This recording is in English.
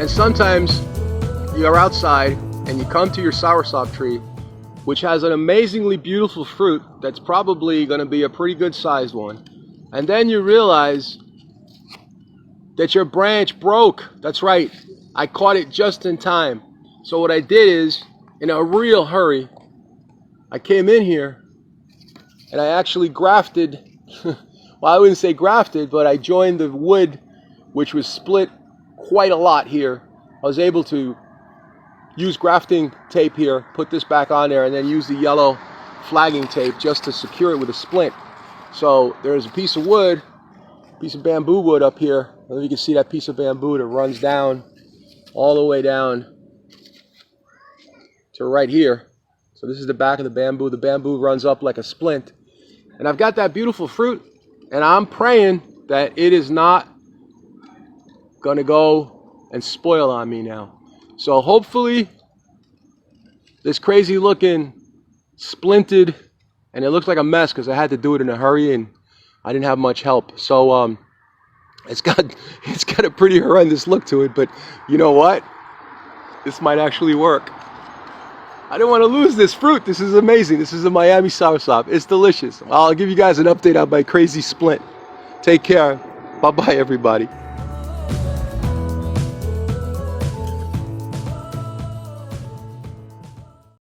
And sometimes you're outside and you come to your soursop tree, which has an amazingly beautiful fruit that's probably going to be a pretty good sized one. And then you realize that your branch broke. That's right, I caught it just in time. So what I did is, in a real hurry, I came in here and I actually grafted, well, I wouldn't say grafted, but I joined the wood, which was split quite a lot here. I was able to use grafting tape here, put this back on there, and then use the yellow flagging tape just to secure it with a splint. So there's a piece of wood, piece of bamboo wood up here. I don't know if you can see that piece of bamboo that runs down, all the way down to right here. So this is the back of the bamboo. The bamboo runs up like a splint. And I've got that beautiful fruit, and I'm praying that it is not going to go and spoil on me now. So hopefully this crazy looking splinted, and it looks like a mess because I had to do it in a hurry and I didn't have much help. So it's got a pretty horrendous look to it, but you know what? This might actually work. I don't want to lose this fruit. This is amazing. This is a Miami soursop. It's delicious. I'll give you guys an update on my crazy splint. Take care. Bye-bye, everybody.